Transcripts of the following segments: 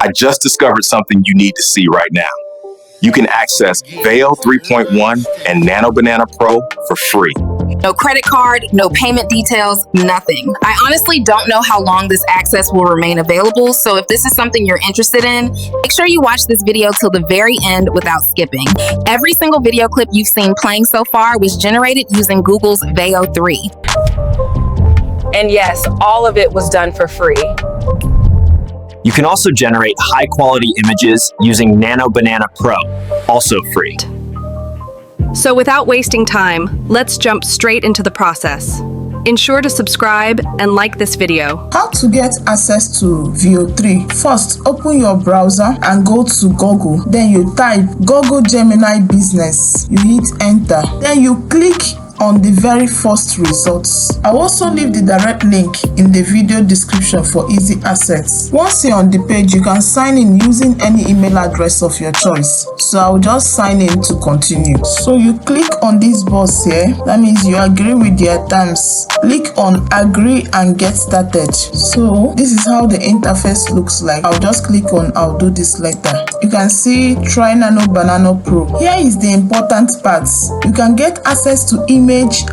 I just discovered something you need to see right now. You can access Veo 3.1 and Nano Banana Pro for free. No credit card, no payment details, nothing. I honestly don't know how long this access will remain available, so if this is something you're interested in, make sure you watch this video till the very end without skipping. Every single video clip you've seen playing so far was generated using Google's Veo 3. And yes, all of it was done for free. You can also generate high-quality images using Nano Banana Pro, also free. So without wasting time, let's jump straight into the process. Ensure to subscribe and like this video. How to get access to Veo 3? First, open your browser and go to Google. Then you type Google Gemini Business. You hit enter. Then you click on the very first results. I'll also leave the direct link in the video description for easy access. Once you're on the page, you can sign in using any email address of your choice. So I'll just sign in to continue. So you click on this box here. That means you agree with their terms. Click on agree and get started. So this is how the interface looks like. I'll just click on I'll do this later. You can see try Nano Banana Pro. Here is the important part. You can get access to image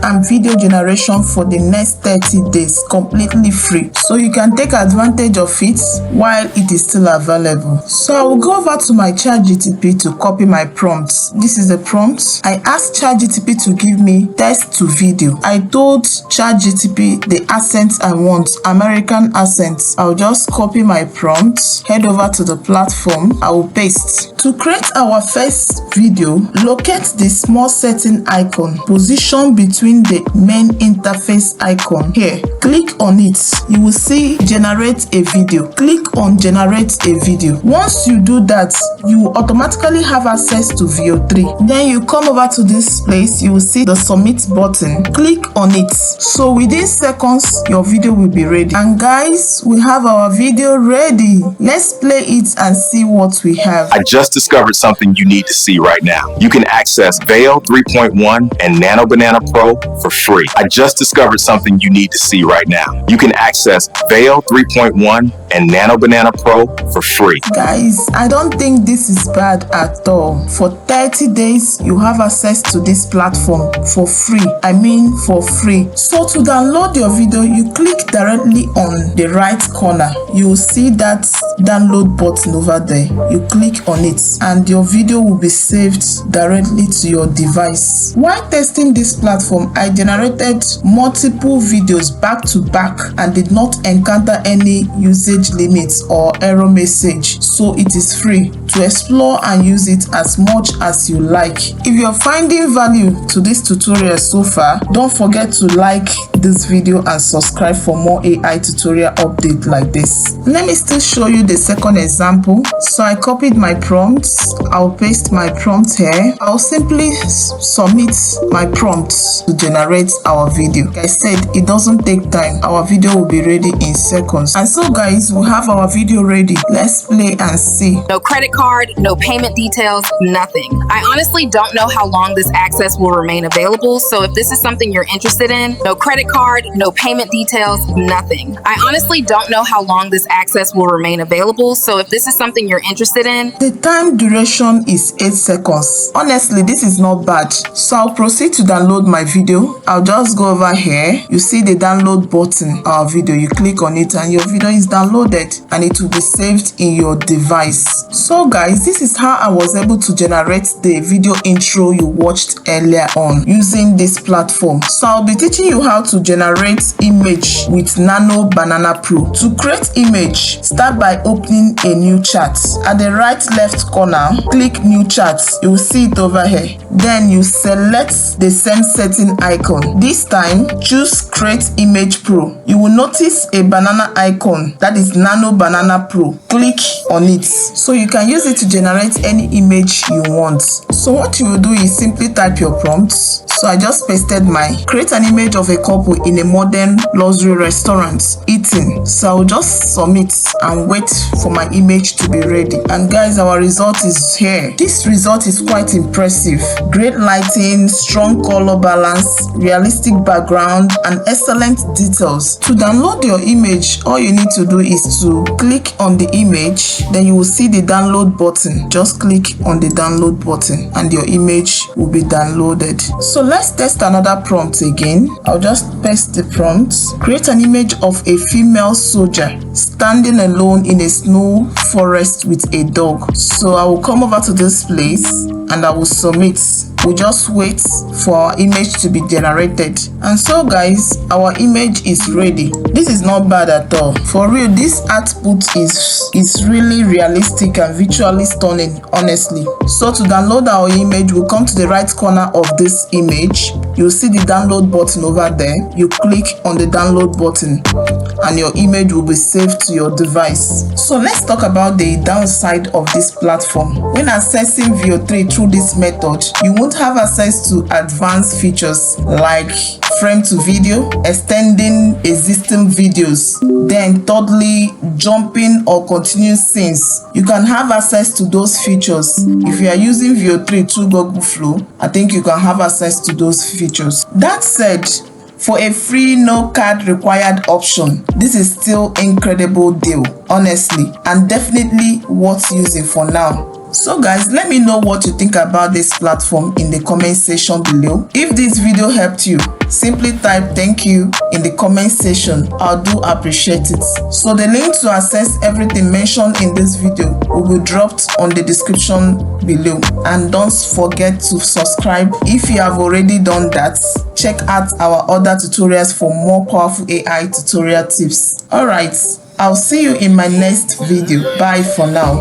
and video generation for the next 30 days completely free, so you can take advantage of it while it is still available. So I will go over to my ChatGPT to copy my prompts. This is the prompt. I asked ChatGPT to give me text to video. I told ChatGPT the accent I want, American accents. I'll just copy my prompts, head over to the platform. I will paste. To create our first video, locate the small setting icon, position between the main interface icon here. Click on it. You will see generate a video. Click on generate a video. Once you do that, you will automatically have access to Veo 3. Then you come over to this place. You will see the submit button. Click on it. So within seconds, your video will be ready. And guys, we have our video ready. Let's play it and see what we have. I just discovered something you need to see right now. You can access Veo 3.1 and Nano Banana Pro for free. I just discovered something you need to see right now. You can access Veo 3.1 and Nano Banana Pro for free. Guys, I don't think this is bad at all. For 30 days, you have access to this platform for free. I mean for free. So to download your video, you click directly on the right corner. You will see that download button over there. You click on it and your video will be saved directly to your device. While testing this platform, I generated multiple videos back to back and did not encounter any usage limits or error message, so it is free to explore and use it as much as you like. If you're finding value to this tutorial so far, don't forget to like this video and subscribe for more AI tutorial update like this. Let me still show you the second example. So I copied my prompts. I'll paste my prompt here. I'll simply submit my prompts to generate our video. Like I said, it doesn't take time. Our video will be ready in seconds. And so guys, we have our video ready. Let's play and see. No credit card, no payment details, nothing. I honestly don't know how long this access will remain available, so if this is something you're interested in, no credit card, no payment details, nothing. I honestly don't know how long this access will remain available, so if this is something you're interested in, the time duration is 8 seconds. Honestly, this is not bad. So I'll proceed to download my video. I'll just go over here. You see the download button, our video. You click on it and your video is downloaded and it will be saved in your device. So guys, this is how I was able to generate the video intro you watched earlier on using this platform. So I'll be teaching you how to generate image with Nano Banana Pro. To create image, start by opening a new chat. At the right left corner, click new chat. You will see it over here. Then you select the same setting icon. This time, choose create image pro. You will notice a banana icon, that is Nano Banana Pro. Click on it. So you can use it to generate any image you want. So what you will do is simply type your prompts. So I just pasted mine. Create an image of a couple in a modern luxury restaurant eating. So I'll just submit and wait for my image to be ready. And guys, our result is here. This result is quite impressive. Great lighting, strong color balance, realistic background, and excellent details. To download your image, all you need to do is to click on the image, then you will see the download button. Just click on the download button and your image will be downloaded. So let's test another prompt again. I'll just paste the prompt. Create an image of a female soldier standing alone in a snow forest with a dog. So I will come over to this place and I will submit. We just wait for our image to be generated. And so guys, our image is ready. This is not bad at all. For real, this output is really realistic and visually stunning, honestly. So to download our image, we'll come to the right corner of this image. You'll see the download button over there. You click on the download button and your image will be saved to your device. So let's talk about the downside of this platform. When accessing Veo 3 through this method, you won't have access to advanced features like frame to video, extending existing videos, then thirdly, jumping or continuing scenes. You can have access to those features. If you are using Veo 3 through Google Flow, I think you can have access to those features. That said, for a free no card required option, this is still incredible deal, honestly, and definitely worth using for now. So guys, let me know what you think about this platform in the comment section below. If this video helped you, simply type thank you in the comment section. I do appreciate it. So the link to access everything mentioned in this video will be dropped on the description below. And don't forget to subscribe. If you have already done that, check out our other tutorials for more powerful AI tutorial tips. Alright, I'll see you in my next video. Bye for now.